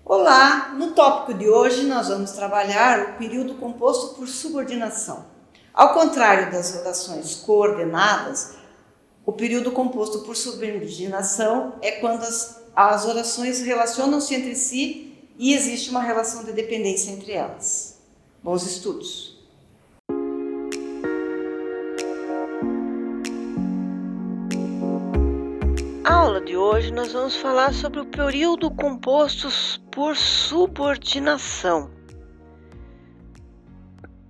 Olá! No tópico de hoje nós vamos trabalhar o período composto por subordinação. Ao contrário das orações coordenadas, o período composto por subordinação é quando as orações relacionam-se entre si e existe uma relação de dependência entre elas. Bons estudos! Na aula de hoje nós vamos falar sobre o período composto por subordinação.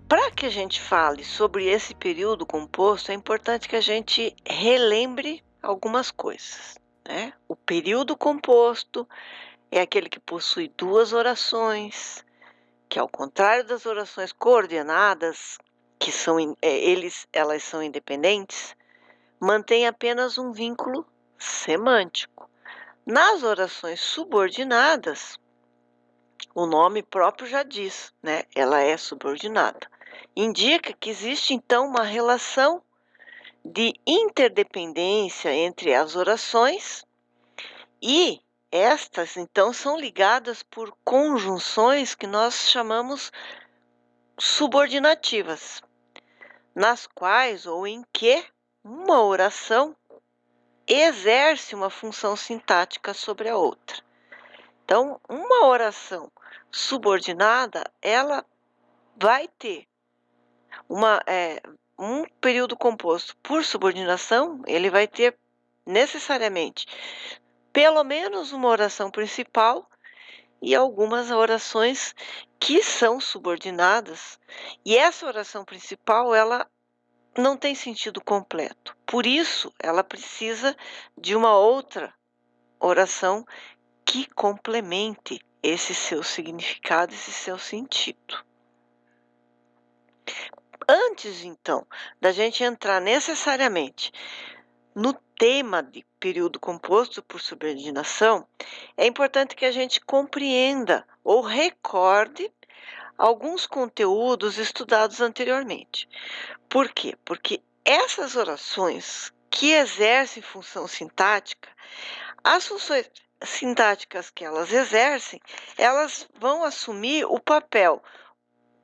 Para que a gente fale sobre esse período composto, é importante que a gente relembre algumas coisas, né? O período composto é aquele que possui duas orações, que ao contrário das orações coordenadas, que elas são independentes, mantém apenas um vínculo semântico. Nas orações subordinadas, o nome próprio já diz, né? Ela é subordinada. Indica que existe então uma relação de interdependência entre as orações e estas então são ligadas por conjunções que nós chamamos subordinativas, nas quais ou em que uma oração exerce uma função sintática sobre a outra. Então, uma oração subordinada, ela vai ter um período composto por subordinação, ele vai ter necessariamente pelo menos uma oração principal e algumas orações que são subordinadas. E essa oração principal, ela não tem sentido completo. Por isso, ela precisa de uma outra oração que complemente esse seu significado, esse seu sentido. Antes, então, da gente entrar necessariamente no tema de período composto por subordinação, é importante que a gente compreenda ou recorde alguns conteúdos estudados anteriormente. Por quê? Porque essas orações que exercem função sintática, as funções sintáticas que elas exercem, elas vão assumir o papel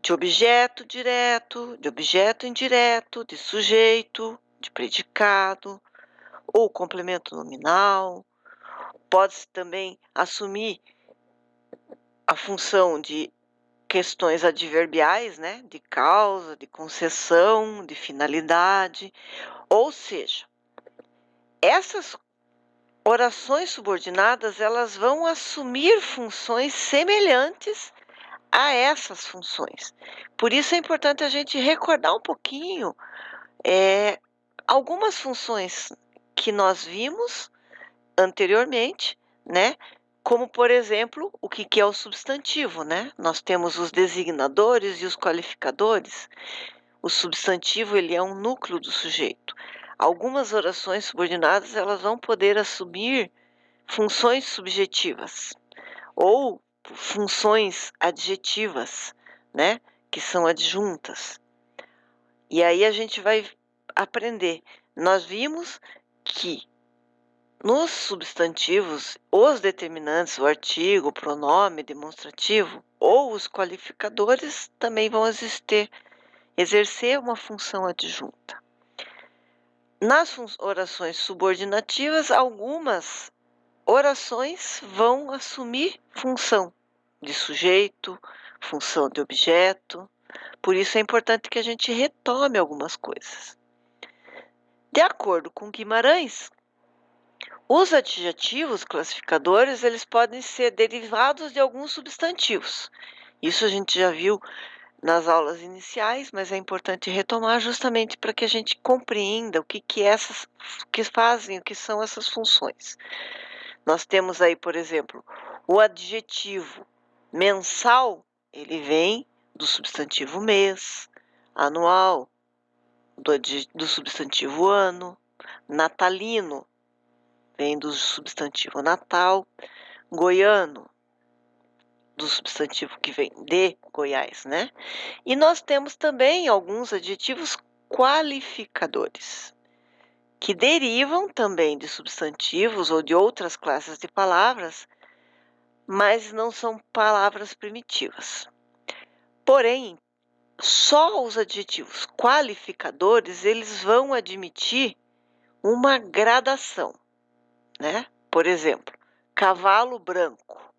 de objeto direto, de objeto indireto, de sujeito, de predicado, ou complemento nominal. Pode-se também assumir a função de questões adverbiais, né? De causa, de concessão, de finalidade. Ou seja, essas orações subordinadas, elas vão assumir funções semelhantes a essas funções. Por isso é importante a gente recordar um pouquinho algumas funções que nós vimos anteriormente, né? Como, por exemplo, o que é o substantivo, né? Nós temos os designadores e os qualificadores. O substantivo, ele é um núcleo do sujeito. Algumas orações subordinadas, elas vão poder assumir funções subjetivas ou funções adjetivas, né? Que são adjuntas. E aí a gente vai aprender. Nós vimos que nos substantivos, os determinantes, o artigo, o pronome demonstrativo ou os qualificadores também vão exercer uma função adjunta. Nas orações subordinativas, algumas orações vão assumir função de sujeito, função de objeto. Por isso é importante que a gente retome algumas coisas. De acordo com Guimarães, os adjetivos classificadores, eles podem ser derivados de alguns substantivos. Isso a gente já viu nas aulas iniciais, mas é importante retomar justamente para que a gente compreenda o que fazem, o que são essas funções. Nós temos aí, por exemplo, o adjetivo mensal, ele vem do substantivo mês, anual, do substantivo ano, natalino, vem do substantivo Natal, goiano, do substantivo que vem de Goiás, né? E nós temos também alguns adjetivos qualificadores, que derivam também de substantivos ou de outras classes de palavras, mas não são palavras primitivas. Porém, só os adjetivos qualificadores, eles vão admitir uma gradação, né? Por exemplo, cavalo branco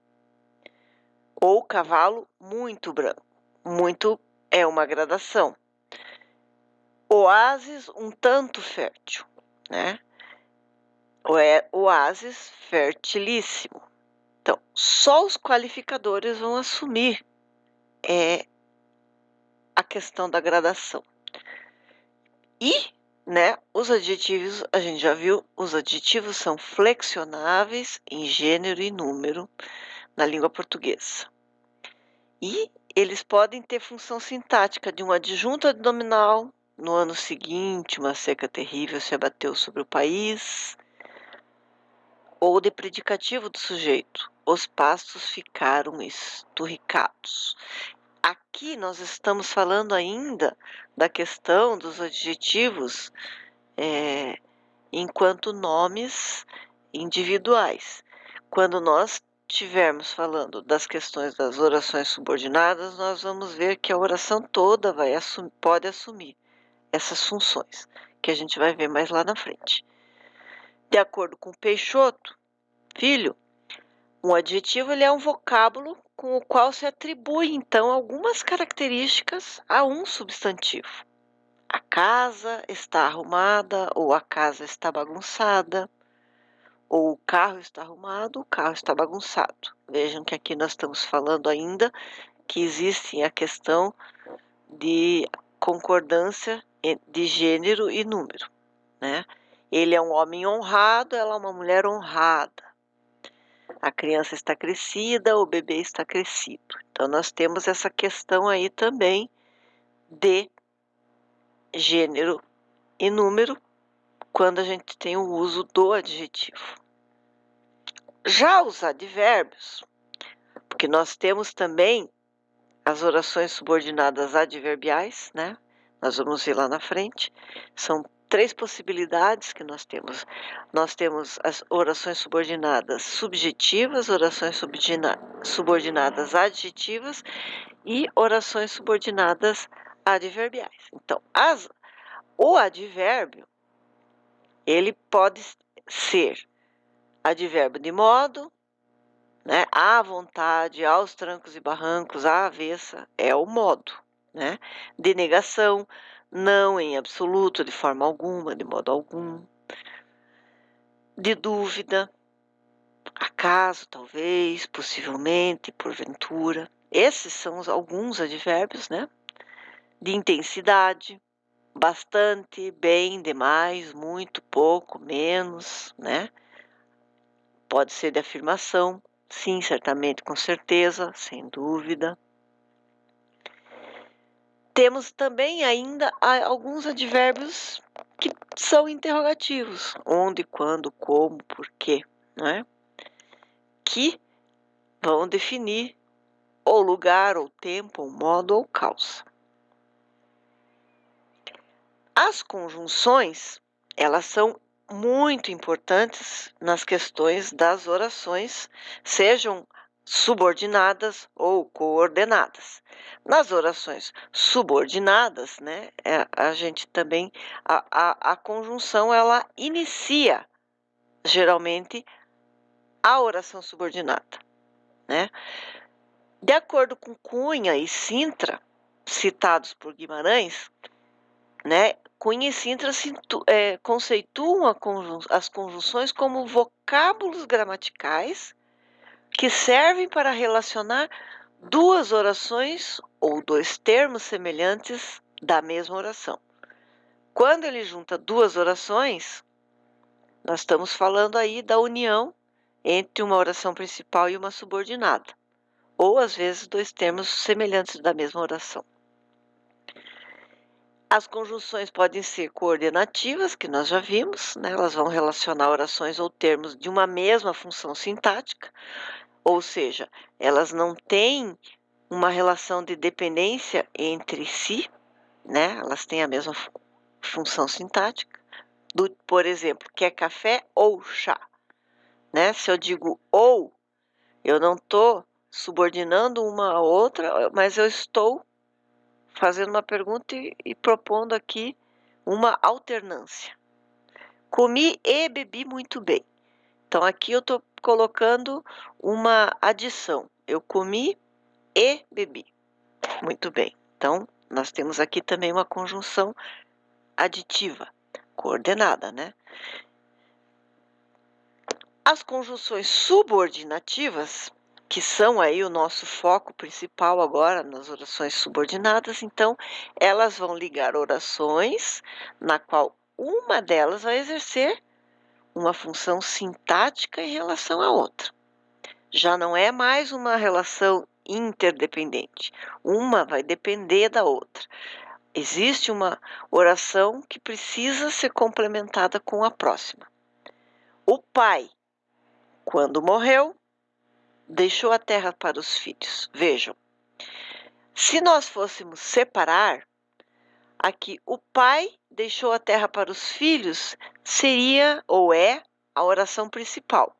ou cavalo muito branco. Muito é uma gradação. Oásis um tanto fértil, né? Oásis fertilíssimo. Então, só os qualificadores vão assumir a questão da gradação. E, né, os adjetivos, a gente já viu, os adjetivos são flexionáveis em gênero e número na língua portuguesa. E eles podem ter função sintática de um adjunto adnominal. No ano seguinte, uma seca terrível se abateu sobre o país. Ou de predicativo do sujeito. Os pastos ficaram esturricados. Aqui nós estamos falando ainda da questão dos adjetivos enquanto nomes individuais. Quando nós estivermos falando das questões das orações subordinadas, nós vamos ver que a oração toda pode assumir essas funções, que a gente vai ver mais lá na frente. De acordo com Peixoto, filho, um adjetivo ele é um vocábulo com o qual se atribui, então, algumas características a um substantivo. A casa está arrumada, ou a casa está bagunçada, ou o carro está arrumado, o carro está bagunçado. Vejam que aqui nós estamos falando ainda que existe a questão de concordância de gênero e número, né? Ele é um homem honrado, ela é uma mulher honrada. A criança está crescida, o bebê está crescido. Então, nós temos essa questão aí também de gênero e número quando a gente tem o uso do adjetivo. Já os advérbios, porque nós temos também as orações subordinadas adverbiais, né? Nós vamos ver lá na frente. São 3 possibilidades que nós temos. Nós temos as orações subordinadas subjetivas, orações subordinadas adjetivas e orações subordinadas adverbiais. Então, o advérbio, ele pode ser advérbio de modo, né? À vontade, aos trancos e barrancos, à avessa, é o modo, né? De negação, não em absoluto, de forma alguma, de modo algum. De dúvida, acaso, talvez, possivelmente, porventura. Esses são alguns advérbios, né? De intensidade, bastante, bem, demais, muito, pouco, menos, né? Pode ser de afirmação, sim, certamente, com certeza, sem dúvida. Temos também ainda alguns advérbios que são interrogativos. Onde, quando, como, porquê, né? Que vão definir ou lugar, ou tempo, ou modo, ou causa. As conjunções, elas são muito importantes nas questões das orações, sejam subordinadas ou coordenadas. Nas orações subordinadas, né, a gente também, a conjunção, ela inicia, geralmente, a oração subordinada, né? De acordo com Cunha e Sintra, citados por Guimarães, né, Cunha e Sintra conceituam as conjunções como vocábulos gramaticais que servem para relacionar duas orações ou dois termos semelhantes da mesma oração. Quando ele junta duas orações, nós estamos falando aí da união entre uma oração principal e uma subordinada, ou às vezes dois termos semelhantes da mesma oração. As conjunções podem ser coordenativas, que nós já vimos, né? Elas vão relacionar orações ou termos de uma mesma função sintática, ou seja, elas não têm uma relação de dependência entre si, né? Elas têm a mesma função sintática. Por exemplo, quer café ou chá, né? Se eu digo ou, Eu não estou subordinando uma a outra, mas eu estou fazendo uma pergunta e propondo aqui uma alternância. Comi e bebi muito bem. Então, aqui eu estou colocando uma adição. Eu comi e bebi muito bem. Então, nós temos aqui também uma conjunção aditiva, coordenada, né? As conjunções subordinativas, que são aí o nosso foco principal agora nas orações subordinadas, então, elas vão ligar orações na qual uma delas vai exercer uma função sintática em relação à outra. Já não é mais uma relação interdependente. Uma vai depender da outra. Existe uma oração que precisa ser complementada com a próxima. O pai, quando morreu, deixou a terra para os filhos. Vejam, se nós fôssemos separar, aqui o pai deixou a terra para os filhos seria ou é a oração principal.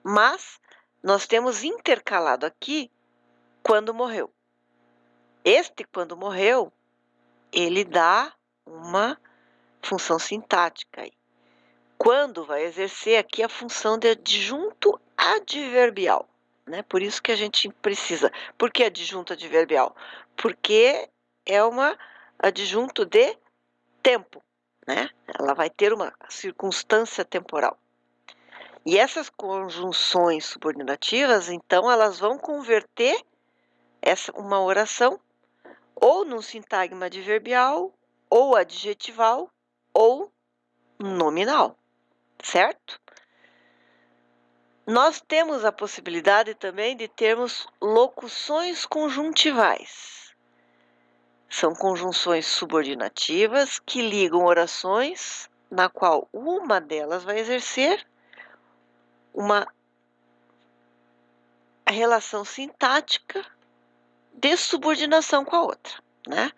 Mas nós temos intercalado aqui quando morreu. Este quando morreu, ele dá uma função sintática aí. Quando vai exercer aqui a função de adjunto adverbial, né? Por isso que a gente precisa. Por que adjunto adverbial? Porque é uma adjunto de tempo, né? Ela vai ter uma circunstância temporal. E essas conjunções subordinativas, então, elas vão converter uma oração ou num sintagma adverbial, ou adjetival, ou nominal, certo? Nós temos a possibilidade também de termos locuções conjuntivais. São conjunções subordinativas que ligam orações na qual uma delas vai exercer uma relação sintática de subordinação com a outra, né?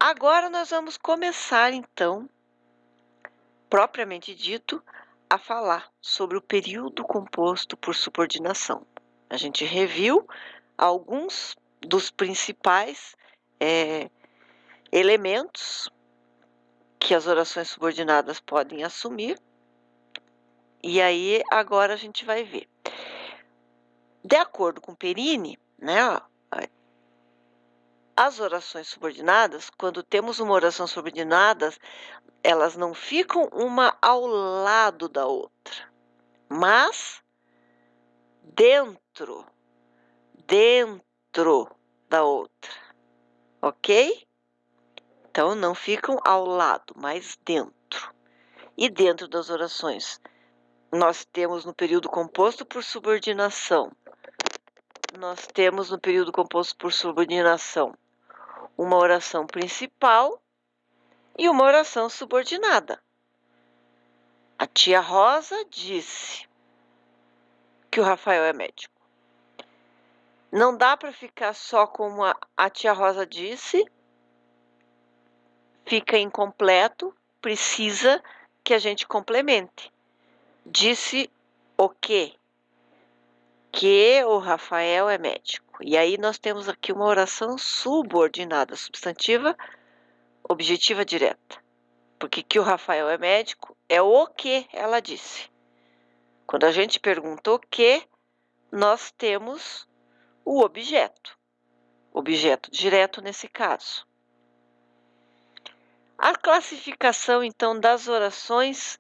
Agora nós vamos começar, então, propriamente dito, a falar sobre o período composto por subordinação. A gente reviu alguns dos principais elementos que as orações subordinadas podem assumir, e aí agora a gente vai ver. De acordo com Perini, né, as orações subordinadas, quando temos uma oração subordinada, elas não ficam uma ao lado da outra, mas dentro da outra, ok? Então, não ficam ao lado, mas dentro. E dentro das orações, nós temos no período composto por subordinação, uma oração principal e uma oração subordinada. A tia Rosa disse que o Rafael é médico. Não dá para ficar só como a tia Rosa disse, fica incompleto, precisa que a gente complemente. Disse o quê? Que o Rafael é médico. E aí nós temos aqui uma oração subordinada, substantiva, objetiva direta. Porque que o Rafael é médico é o que ela disse. Quando a gente pergunta o que, nós temos o objeto direto nesse caso. A classificação, então, das orações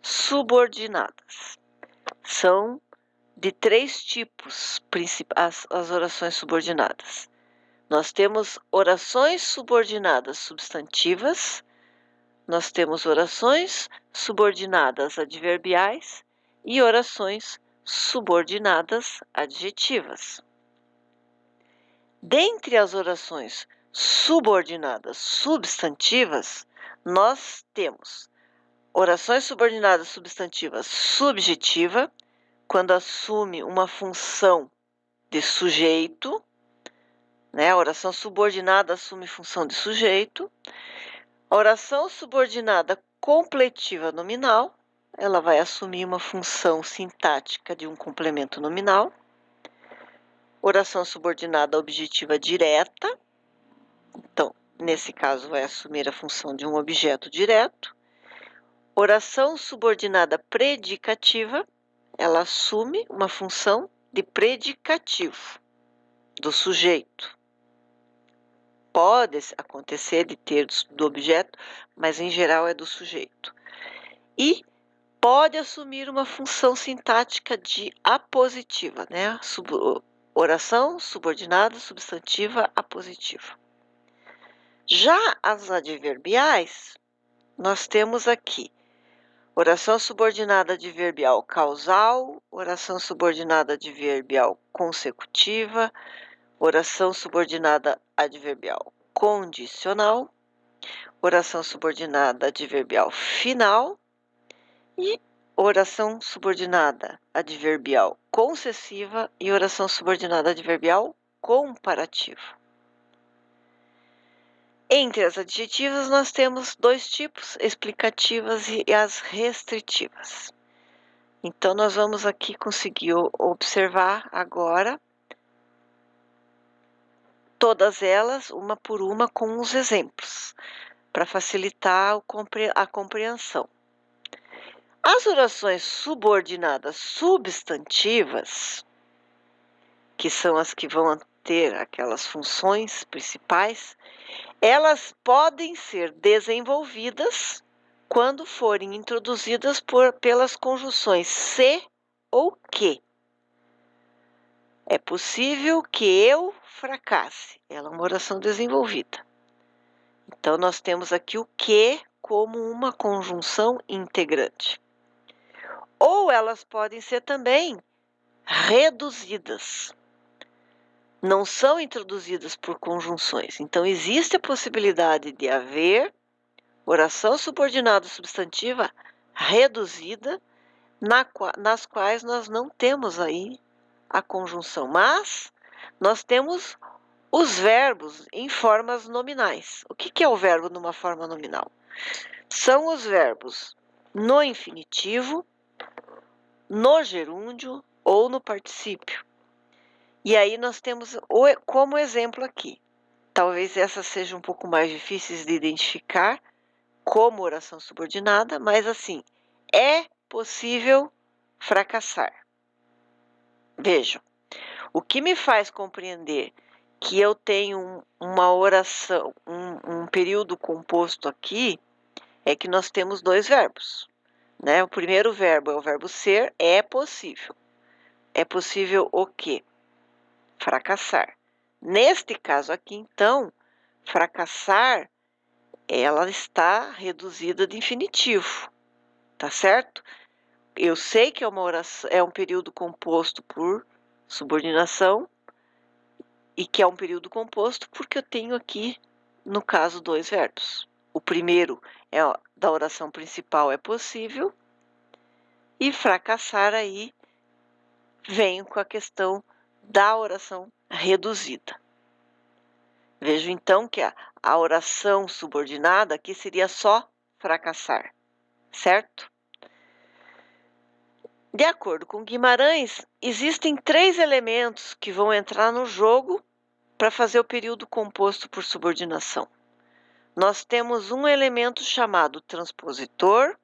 subordinadas. São de 3 tipos as orações subordinadas. Nós temos orações subordinadas substantivas, nós temos orações subordinadas adverbiais e orações subordinadas adjetivas. Dentre as orações subordinadas substantivas, nós temos orações subordinadas substantivas subjetiva, quando assume uma função de sujeito, né? A oração subordinada assume função de sujeito. A oração subordinada completiva nominal, ela vai assumir uma função sintática de um complemento nominal. Oração subordinada objetiva direta. Então, nesse caso, vai assumir a função de um objeto direto. Oração subordinada predicativa, ela assume uma função de predicativo do sujeito. Pode acontecer de ter do objeto, mas em geral é do sujeito. E pode assumir uma função sintática de apositiva, né? Oração subordinada substantiva apositiva. Já as adverbiais, nós temos aqui oração subordinada adverbial causal, oração subordinada adverbial consecutiva, oração subordinada adverbial condicional, oração subordinada adverbial final e oração subordinada adverbial concessiva e oração subordinada adverbial comparativa. Entre as adjetivas, nós temos dois tipos, explicativas e as restritivas. Então, nós vamos aqui conseguir observar agora todas elas, uma por uma, com os exemplos, para facilitar a compreensão. As orações subordinadas substantivas, que são as que vão ter aquelas funções principais, elas podem ser desenvolvidas quando forem introduzidas pelas conjunções se ou que. É possível que eu fracasse. Ela é uma oração desenvolvida. Então, nós temos aqui o que como uma conjunção integrante. Ou elas podem ser também reduzidas. Não são introduzidas por conjunções. Então, existe a possibilidade de haver oração subordinada substantiva reduzida, nas quais nós não temos aí a conjunção, mas nós temos os verbos em formas nominais. O que é o verbo numa forma nominal? São os verbos no infinitivo, no gerúndio ou no particípio. E aí nós temos como exemplo aqui. Talvez essas sejam um pouco mais difíceis de identificar como oração subordinada, mas assim, é possível fracassar. Vejam, o que me faz compreender que eu tenho uma oração, um período composto aqui, é que nós temos dois verbos, né? O primeiro verbo é o verbo ser, é possível. É possível o quê? Fracassar. Neste caso aqui, então, fracassar, ela está reduzida de infinitivo, tá certo? Eu sei que é uma oração, é um período composto por subordinação e que é um período composto porque eu tenho aqui, no caso, dois verbos. O primeiro é da oração principal, é possível, e fracassar aí vem com a questão da oração reduzida. Vejo então que a oração subordinada aqui seria só fracassar, certo? De acordo com Guimarães, existem 3 elementos que vão entrar no jogo para fazer o período composto por subordinação. Nós temos um elemento chamado transpositor,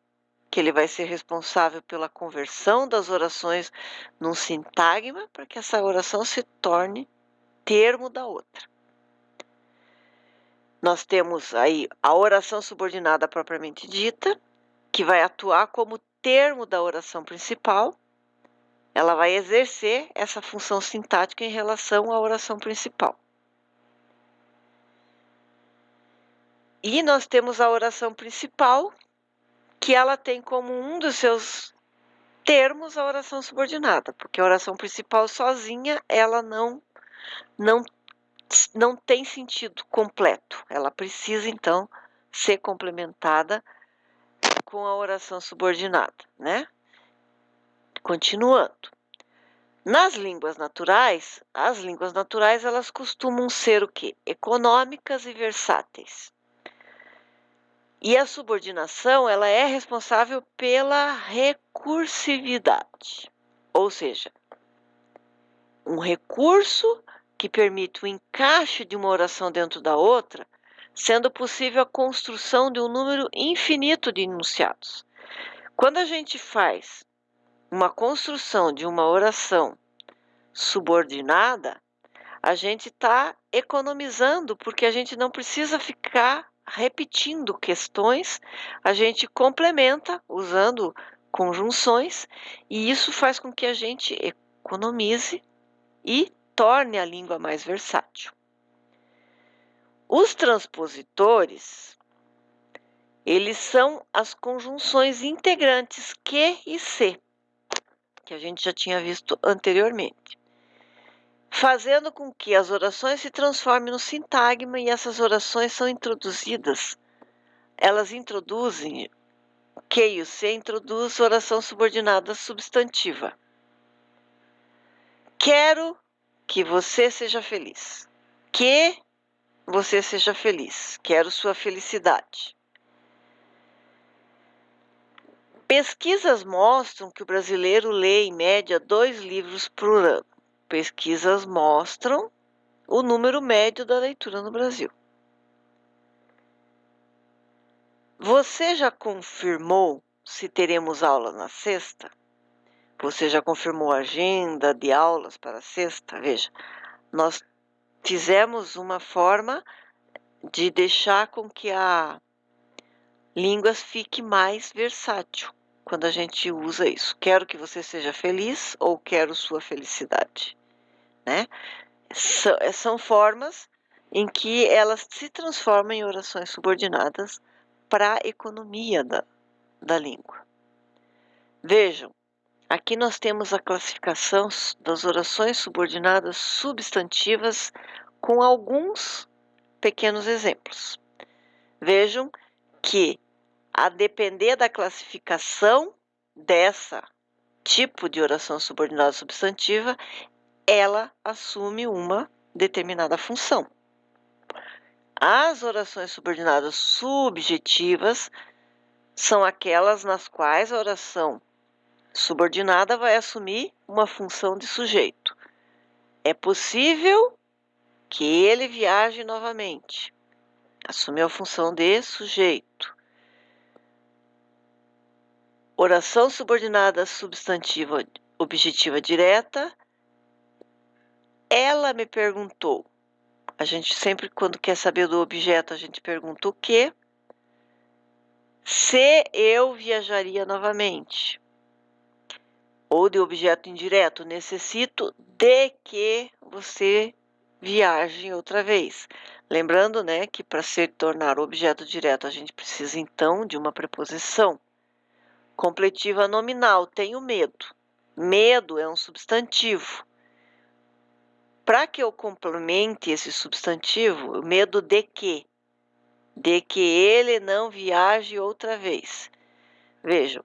que ele vai ser responsável pela conversão das orações num sintagma, para que essa oração se torne termo da outra. Nós temos aí a oração subordinada propriamente dita, que vai atuar como termo da oração principal. Ela vai exercer essa função sintática em relação à oração principal. E nós temos a oração principal, que ela tem como um dos seus termos a oração subordinada, porque a oração principal sozinha, ela não tem sentido completo. Ela precisa, então, ser complementada com a oração subordinada, né? Continuando. Nas línguas naturais, as línguas naturais, elas costumam ser o quê? Econômicas e versáteis. E a subordinação, ela é responsável pela recursividade. Ou seja, um recurso que permite o encaixe de uma oração dentro da outra, sendo possível a construção de um número infinito de enunciados. Quando a gente faz uma construção de uma oração subordinada, a gente está economizando, porque a gente não precisa ficar repetindo questões, a gente complementa usando conjunções, e isso faz com que a gente economize e torne a língua mais versátil. Os transpositores, eles são as conjunções integrantes que e se, que a gente já tinha visto anteriormente, fazendo com que as orações se transformem no sintagma, e essas orações são introduzidas. Elas introduzem, que e o se introduz oração subordinada substantiva. Quero que você seja feliz. Que você seja feliz. Quero sua felicidade. Pesquisas mostram que o brasileiro lê, em média, 2 livros por ano. Pesquisas mostram o número médio da leitura no Brasil. Você já confirmou se teremos aula na sexta? Você já confirmou a agenda de aulas para sexta? Veja, nós fizemos uma forma de deixar com que a língua fique mais versátil quando a gente usa isso. Quero que você seja feliz ou quero sua felicidade, né? São formas em que elas se transformam em orações subordinadas para a economia da língua. Vejam, aqui nós temos a classificação das orações subordinadas substantivas com alguns pequenos exemplos. Vejam que, a depender da classificação dessa tipo de oração subordinada substantiva, ela assume uma determinada função. As orações subordinadas subjetivas são aquelas nas quais a oração subordinada vai assumir uma função de sujeito. É possível que ele viaje novamente. Assumiu a função de sujeito. Oração subordinada substantiva objetiva direta. Ela me perguntou. A gente sempre, quando quer saber do objeto, a gente pergunta o quê? Se eu viajaria novamente. Ou de objeto indireto, necessito de que você viaje outra vez. Lembrando, né, que para se tornar objeto direto, a gente precisa então de uma preposição. Completiva nominal, tenho medo. Medo é um substantivo. Para que eu complemente esse substantivo, medo de quê? De que ele não viaje outra vez. Vejam,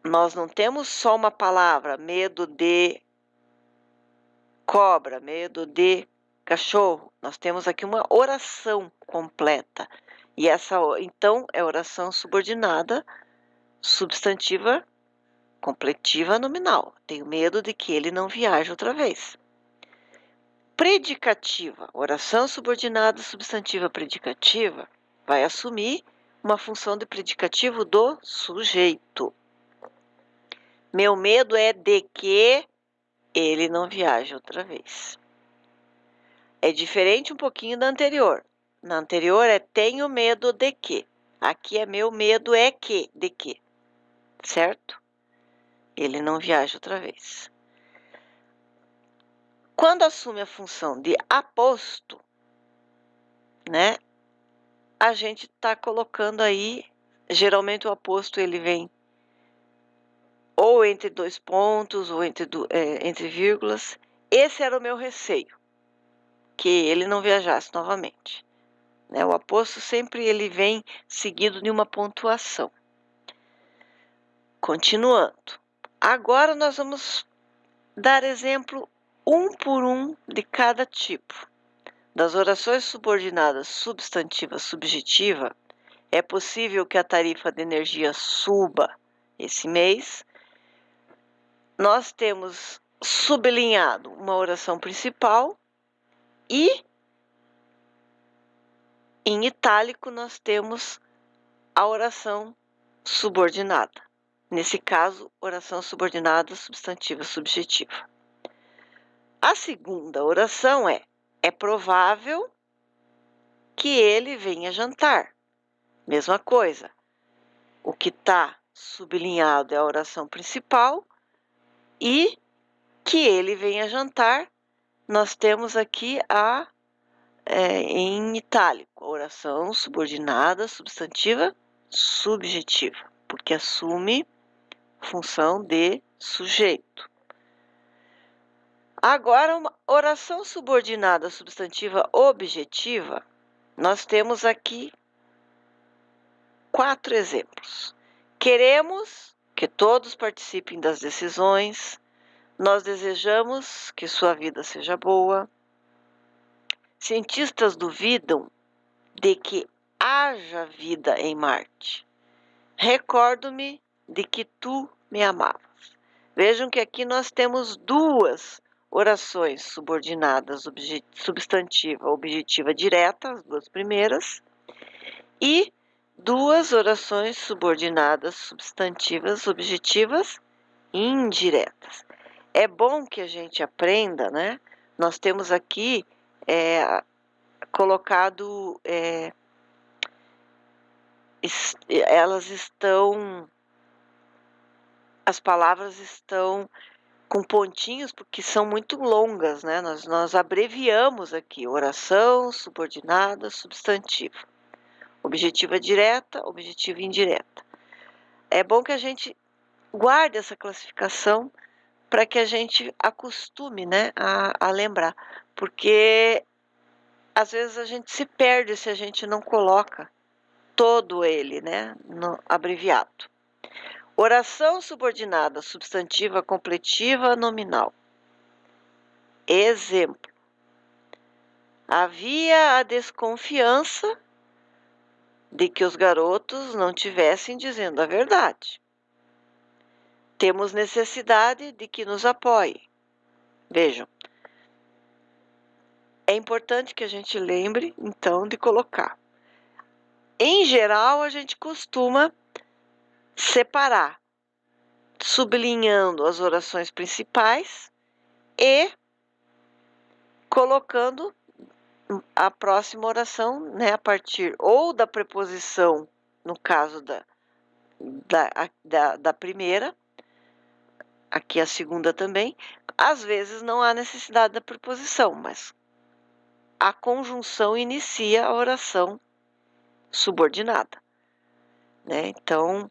nós não temos só uma palavra, medo de cobra, medo de cachorro. Nós temos aqui uma oração completa. E essa, então, é oração subordinada, substantiva, completiva nominal. Tenho medo de que ele não viaje outra vez. Predicativa, oração subordinada substantiva predicativa, vai assumir uma função de predicativo do sujeito. Meu medo é de que ele não viaje outra vez. É diferente um pouquinho da anterior. Na anterior é tenho medo de que. Aqui é meu medo é que, de que. Certo? Ele não viaja outra vez. Quando assume a função de aposto, né? A gente está colocando aí, geralmente o aposto ele vem ou entre 2 pontos ou entre vírgulas. Esse era o meu receio, que ele não viajasse novamente. Né? O aposto sempre ele vem seguido de uma pontuação. Continuando. Agora nós vamos dar exemplo um por um de cada tipo. Das orações subordinadas substantiva subjetiva, é possível que a tarifa de energia suba esse mês. Nós temos sublinhado uma oração principal e em itálico nós temos a oração subordinada. Nesse caso, oração subordinada substantiva subjetiva. A segunda oração é provável que ele venha jantar. Mesma coisa. O que está sublinhado é a oração principal e que ele venha jantar, nós temos aqui em itálico, a oração subordinada substantiva subjetiva, porque assume função de sujeito. Agora, uma oração subordinada substantiva objetiva, nós temos aqui 4 exemplos. Queremos que todos participem das decisões, nós desejamos que sua vida seja boa. Cientistas duvidam de que haja vida em Marte. Recordo-me de que tu me amavas. Vejam que aqui nós temos 2 orações subordinadas substantiva objetiva direta, as 2 primeiras, e 2 orações subordinadas substantivas objetivas indiretas. É bom que a gente aprenda, né? Nós temos aqui colocado, as palavras estão com pontinhos porque são muito longas, né? Nós abreviamos aqui, oração subordinada substantiva, objetiva direta, objetiva indireta. É bom que a gente guarde essa classificação para que a gente acostume, né, a lembrar, porque às vezes a gente se perde se a gente não coloca todo ele, né, no abreviado. Oração subordinada substantiva completiva nominal. Exemplo. Havia a desconfiança de que os garotos não tivessem dizendo a verdade. Temos necessidade de que nos apoie. Vejam. É importante que a gente lembre, então, de colocar. Em geral, a gente costuma separar, sublinhando as orações principais e colocando a próxima oração, né, a partir ou da preposição, no caso da primeira, aqui a segunda também. Às vezes não há necessidade da preposição, mas a conjunção inicia a oração subordinada, né? Então,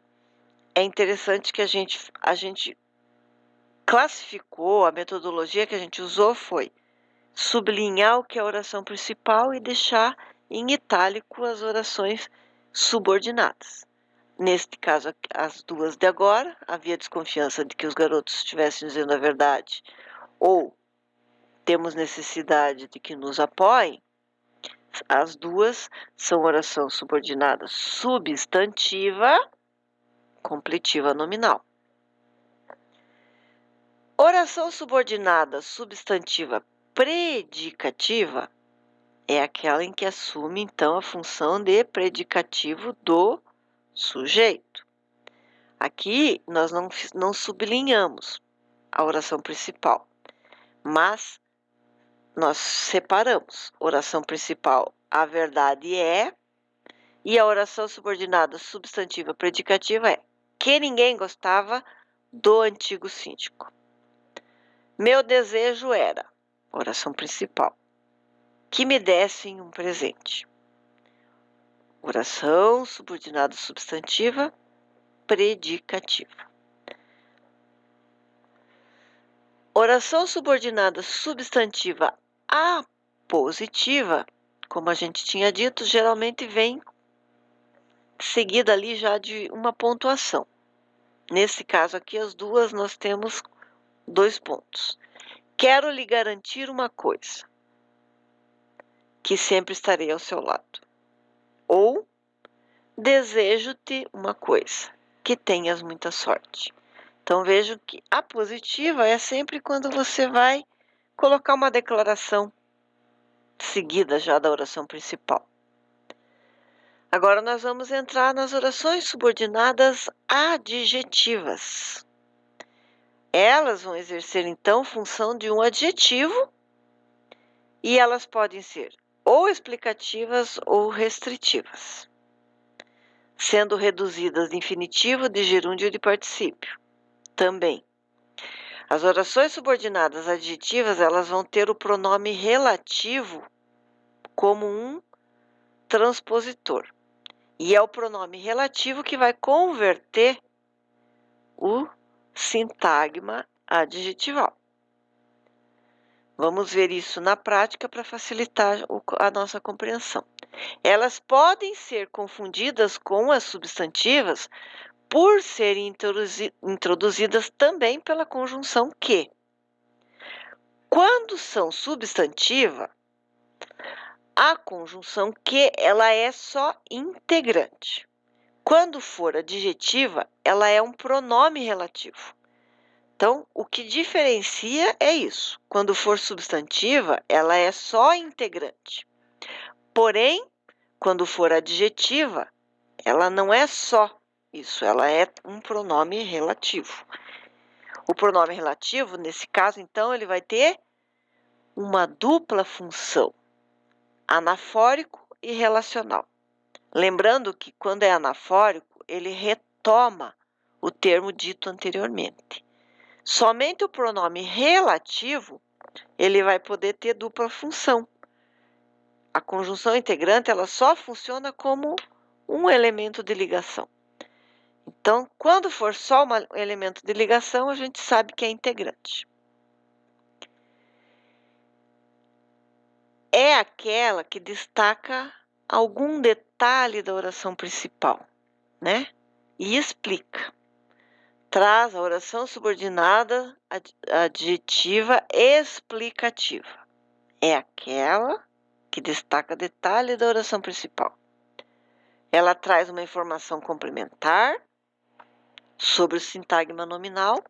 é interessante que a gente classificou, a metodologia que a gente usou foi sublinhar o que é a oração principal e deixar em itálico as orações subordinadas. Neste caso, as 2 de agora, havia desconfiança de que os garotos estivessem dizendo a verdade, ou temos necessidade de que nos apoiem. As 2 são oração subordinada substantiva, completiva nominal. Oração subordinada substantiva predicativa é aquela em que assume, então, a função de predicativo do sujeito. Aqui nós não sublinhamos a oração principal, mas nós separamos. Oração principal, a verdade é, e a oração subordinada substantiva predicativa é que ninguém gostava do antigo síndico. Meu desejo era, oração principal, que me dessem um presente. Oração subordinada substantiva predicativa. Oração subordinada substantiva apositiva, como a gente tinha dito, geralmente vem seguida ali já de uma pontuação. Nesse caso aqui, as 2 nós temos 2 pontos. Quero lhe garantir uma coisa, que sempre estarei ao seu lado. Ou desejo-te uma coisa, que tenhas muita sorte. Então, vejo que a positiva é sempre quando você vai colocar uma declaração seguida já da oração principal. Agora nós vamos entrar nas orações subordinadas adjetivas. Elas vão exercer, então, função de um adjetivo e elas podem ser ou explicativas ou restritivas, sendo reduzidas de infinitivo, de gerúndio e de particípio. Também. As orações subordinadas adjetivas, elas vão ter o pronome relativo como um transpositor. E é o pronome relativo que vai converter o sintagma adjetival. Vamos ver isso na prática para facilitar a nossa compreensão. Elas podem ser confundidas com as substantivas por serem introduzidas também pela conjunção que. Quando são substantiva, a conjunção que ela é só integrante. Quando for adjetiva, ela é um pronome relativo. Então, o que diferencia é isso. Quando for substantiva, ela é só integrante. Porém, quando for adjetiva, ela não é só isso, ela é um pronome relativo. O pronome relativo, nesse caso, então, ele vai ter uma dupla função, anafórico e relacional. Lembrando que quando é anafórico, ele retoma o termo dito anteriormente. Somente o pronome relativo, ele vai poder ter dupla função. A conjunção integrante, ela só funciona como um elemento de ligação. Então, quando for só um elemento de ligação, a gente sabe que é integrante. É aquela que destaca algum detalhe da oração principal, né? E explica. Traz a oração subordinada adjetiva explicativa. É aquela que destaca detalhe da oração principal. Ela traz uma informação complementar sobre o sintagma nominal,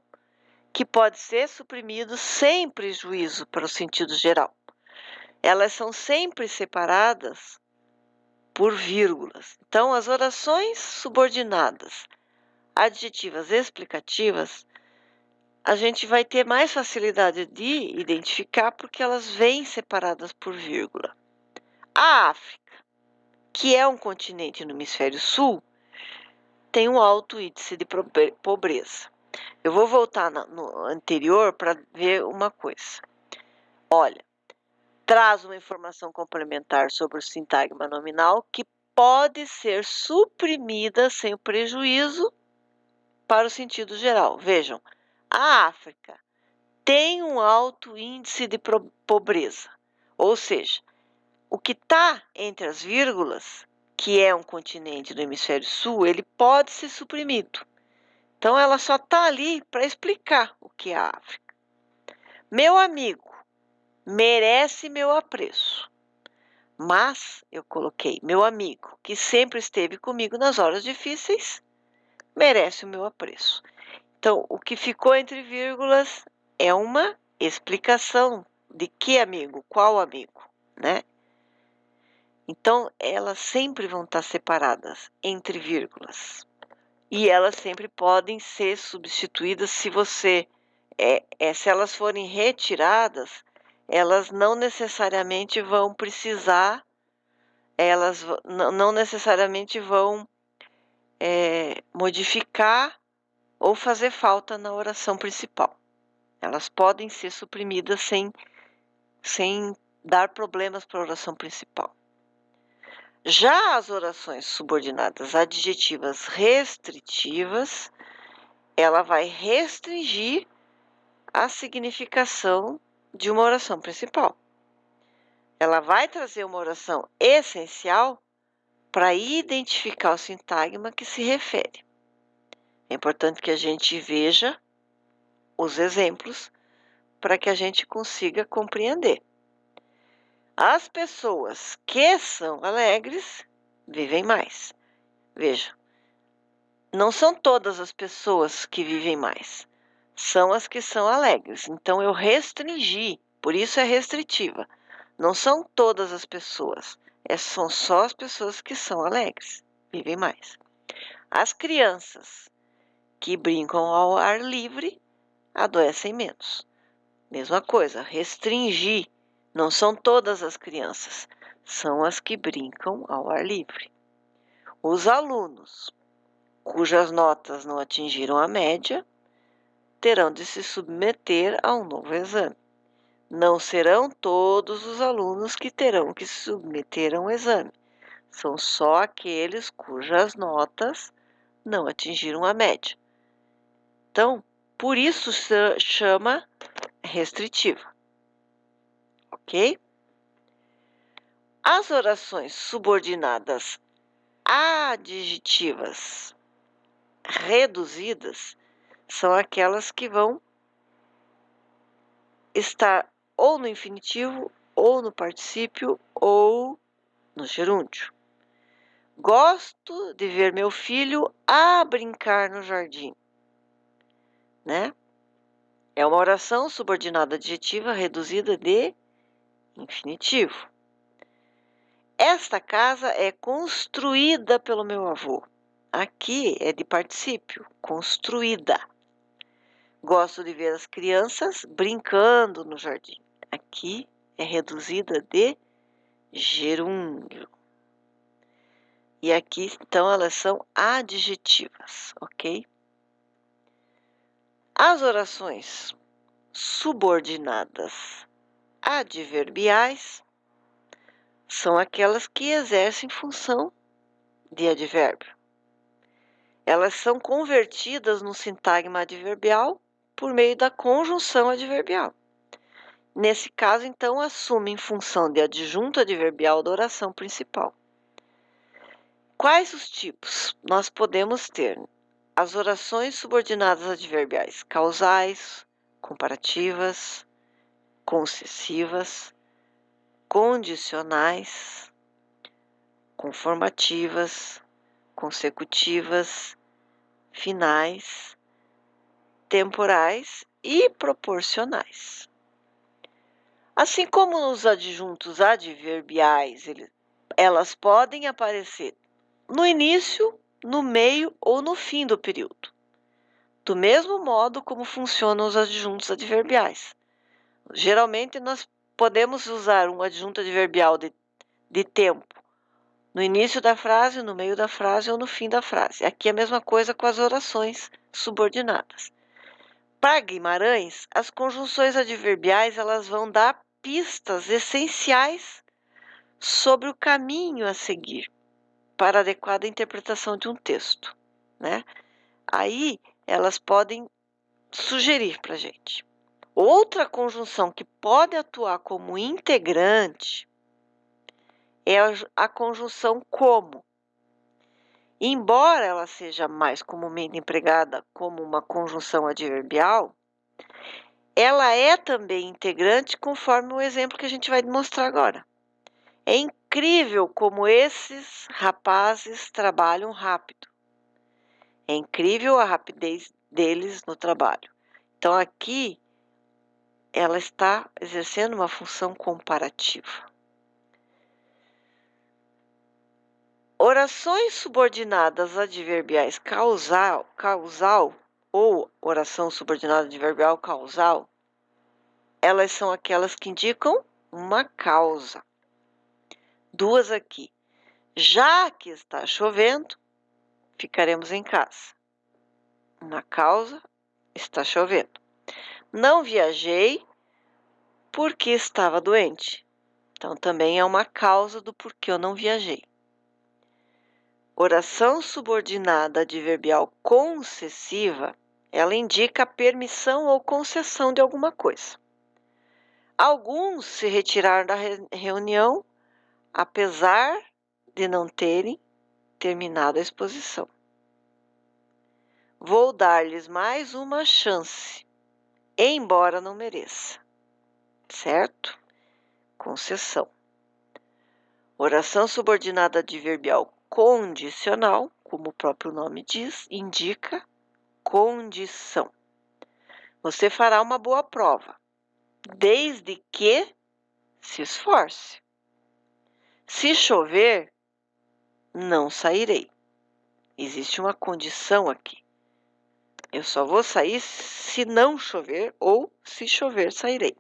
que pode ser suprimido sem prejuízo para o sentido geral. Elas são sempre separadas por vírgulas. Então, as orações subordinadas adjetivas explicativas, a gente vai ter mais facilidade de identificar porque elas vêm separadas por vírgula. A África, que é um continente no hemisfério sul, tem um alto índice de pobreza. Eu vou voltar no anterior para ver uma coisa. Olha, traz uma informação complementar sobre o sintagma nominal que pode ser suprimida sem o prejuízo para o sentido geral. Vejam, a África tem um alto índice de pobreza, ou seja, o que está entre as vírgulas, que é um continente do hemisfério sul, ele pode ser suprimido. Então, ela só está ali para explicar o que é a África. Meu amigo merece meu apreço, mas eu coloquei meu amigo, que sempre esteve comigo nas horas difíceis, merece o meu apreço. Então, o que ficou entre vírgulas é uma explicação de que amigo, qual amigo, né? Então, elas sempre vão estar separadas entre vírgulas. E elas sempre podem ser substituídas se se elas forem retiradas, elas não necessariamente vão precisar, elas não necessariamente vão modificar ou fazer falta na oração principal. Elas podem ser suprimidas sem dar problemas para a oração principal. Já as orações subordinadas adjetivas restritivas, ela vai restringir a significação de uma oração principal. Ela vai trazer uma oração essencial para identificar o sintagma que se refere. É importante que a gente veja os exemplos para que a gente consiga compreender. As pessoas que são alegres vivem mais. Veja, não são todas as pessoas que vivem mais, são as que são alegres. Então eu restringi, por isso é restritiva. Não são todas as pessoas, são só as pessoas que são alegres, vivem mais. As crianças que brincam ao ar livre adoecem menos. Mesma coisa, restringir. Não são todas as crianças, são as que brincam ao ar livre. Os alunos cujas notas não atingiram a média terão de se submeter a um novo exame. Não serão todos os alunos que terão que se submeter a um exame. São só aqueles cujas notas não atingiram a média. Então, por isso se chama restritiva. Ok? As orações subordinadas adjetivas reduzidas são aquelas que vão estar ou no infinitivo, ou no particípio, ou no gerúndio. Gosto de ver meu filho a brincar no jardim, né? É uma oração subordinada adjetiva reduzida de infinitivo. Esta casa é construída pelo meu avô. Aqui é de particípio, construída. Gosto de ver as crianças brincando no jardim. Aqui é reduzida de gerúndio. E aqui, então, elas são adjetivas, ok? As orações subordinadas adverbiais são aquelas que exercem função de advérbio. Elas são convertidas no sintagma adverbial por meio da conjunção adverbial. Nesse caso, então, assumem função de adjunto adverbial da oração principal. Quais os tipos? Nós podemos ter as orações subordinadas adverbiais causais, comparativas, concessivas, condicionais, conformativas, consecutivas, finais, temporais e proporcionais. Assim como nos adjuntos adverbiais, elas podem aparecer no início, no meio ou no fim do período, do mesmo modo como funcionam os adjuntos adverbiais. Geralmente, nós podemos usar um adjunto adverbial de tempo no início da frase, no meio da frase ou no fim da frase. Aqui é a mesma coisa com as orações subordinadas. Para Guimarães, as conjunções adverbiais elas vão dar pistas essenciais sobre o caminho a seguir para a adequada interpretação de um texto, né? Aí elas podem sugerir para a gente. Outra conjunção que pode atuar como integrante é a conjunção como. Embora ela seja mais comumente empregada como uma conjunção adverbial, ela é também integrante conforme o exemplo que a gente vai mostrar agora. É incrível como esses rapazes trabalham rápido. É incrível a rapidez deles no trabalho. Então, aqui, ela está exercendo uma função comparativa. Orações subordinadas adverbiais causal ou oração subordinada adverbial causal, elas são aquelas que indicam uma causa. Duas aqui. Já que está chovendo, ficaremos em casa. Uma causa, está chovendo. Não viajei porque estava doente. Então, também é uma causa do porquê eu não viajei. Oração subordinada adverbial concessiva, ela indica a permissão ou concessão de alguma coisa. Alguns se retiraram da reunião, apesar de não terem terminado a exposição. Vou dar-lhes mais uma chance, embora não mereça. Certo? Concessão. Oração subordinada adverbial condicional como o próprio nome diz, indica condição. Você fará uma boa prova, desde que se esforce. Se chover, não sairei. Existe uma condição aqui. Eu só vou sair se não chover ou se chover, sairei.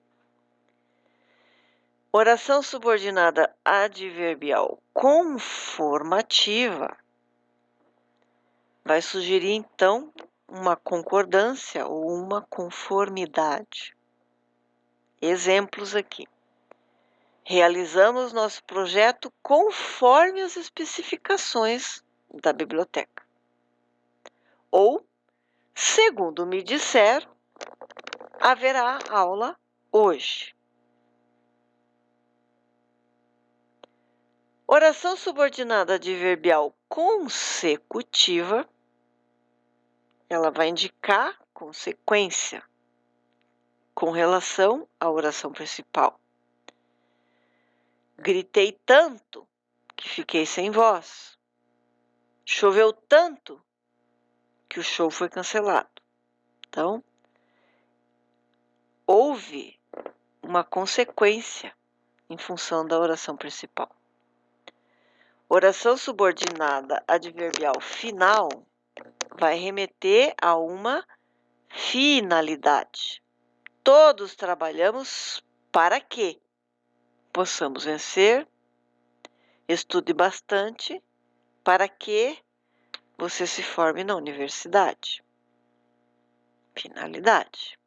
Oração subordinada adverbial conformativa vai sugerir, então, uma concordância ou uma conformidade. Exemplos aqui. Realizamos nosso projeto conforme as especificações da biblioteca. Ou, segundo me disseram, haverá aula hoje. Oração subordinada adverbial consecutiva, ela vai indicar consequência com relação à oração principal. Gritei tanto que fiquei sem voz. Choveu tanto que o show foi cancelado. Então, houve uma consequência em função da oração principal. Oração subordinada adverbial final vai remeter a uma finalidade. Todos trabalhamos para que possamos vencer, estude bastante, para que você se forme na universidade. Finalidade.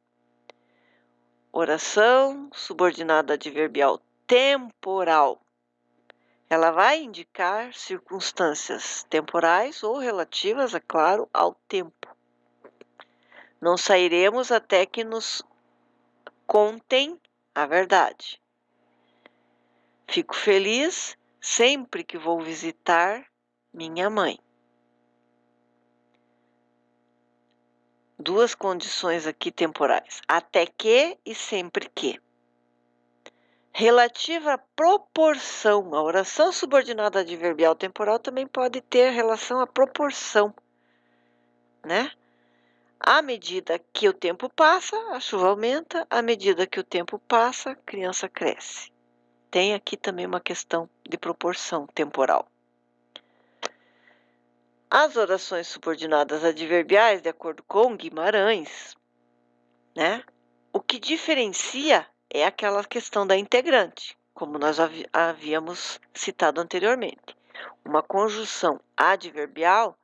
Oração subordinada adverbial temporal. Ela vai indicar circunstâncias temporais ou relativas, é claro, ao tempo. Não sairemos até que nos contem a verdade. Fico feliz sempre que vou visitar minha mãe. Duas condições aqui temporais. Até que e sempre que. Relativa à proporção. A oração subordinada adverbial temporal também pode ter relação à proporção, né? À medida que o tempo passa, a chuva aumenta. À medida que o tempo passa, a criança cresce. Tem aqui também uma questão de proporção temporal. As orações subordinadas adverbiais, de acordo com Guimarães, né? O que diferencia é aquela questão da integrante, como nós havíamos citado anteriormente. Uma conjunção adverbial,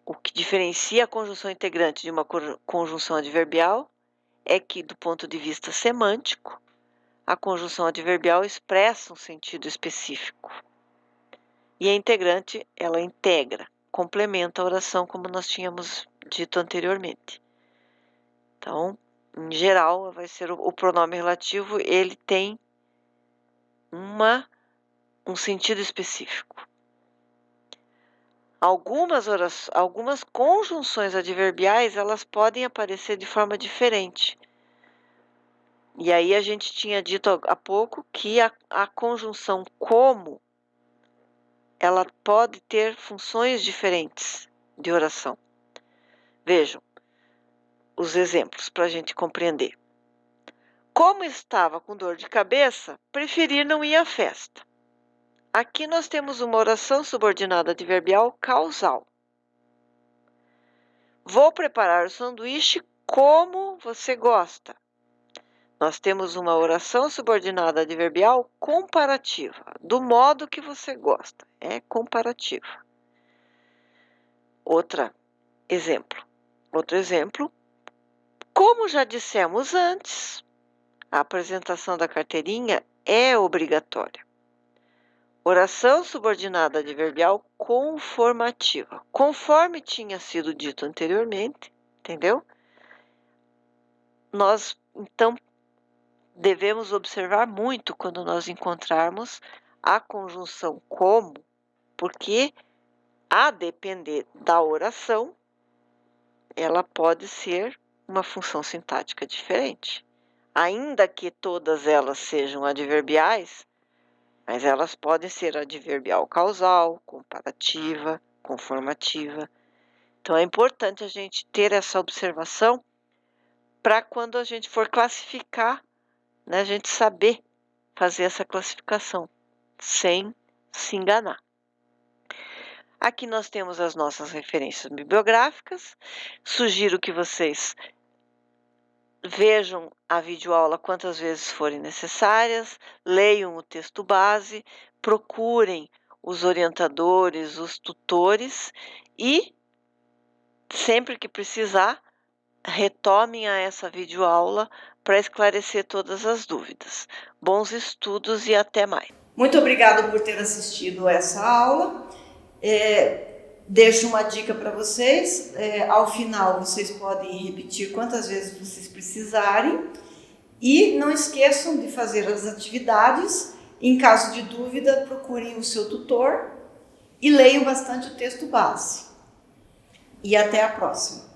o que diferencia a conjunção integrante de uma conjunção adverbial é que, do ponto de vista semântico, a conjunção adverbial expressa um sentido específico. E a integrante, ela integra, complementa a oração, como nós tínhamos dito anteriormente. Então, em geral, vai ser o pronome relativo, ele tem um sentido específico. Algumas conjunções adverbiais, elas podem aparecer de forma diferente. E aí a gente tinha dito há pouco que a conjunção como, ela pode ter funções diferentes de oração. Vejam os exemplos para a gente compreender. Como estava com dor de cabeça, preferi não ir à festa. Aqui nós temos uma oração subordinada adverbial causal. Vou preparar o sanduíche como você gosta. Nós temos uma oração subordinada adverbial comparativa, do modo que você gosta. É comparativa. Outro exemplo. Como já dissemos antes, a apresentação da carteirinha é obrigatória. Oração subordinada adverbial conformativa. Conforme tinha sido dito anteriormente, entendeu? Nós, então, devemos observar muito quando nós encontrarmos a conjunção como, porque, a depender da oração, ela pode ser uma função sintática diferente. Ainda que todas elas sejam adverbiais, mas elas podem ser adverbial causal, comparativa, conformativa. Então é importante a gente ter essa observação para quando a gente for classificar, né, a gente saber fazer essa classificação sem se enganar. Aqui nós temos as nossas referências bibliográficas. Sugiro que vocês vejam a videoaula quantas vezes forem necessárias, leiam o texto base, procurem os orientadores, os tutores e, sempre que precisar, retomem a essa videoaula para esclarecer todas as dúvidas. Bons estudos e até mais. Muito obrigada por ter assistido essa aula. Deixo uma dica para vocês. Ao final, vocês podem repetir quantas vezes vocês precisarem. E não esqueçam de fazer as atividades. Em caso de dúvida, procurem o seu tutor e leiam bastante o texto base. E até a próxima.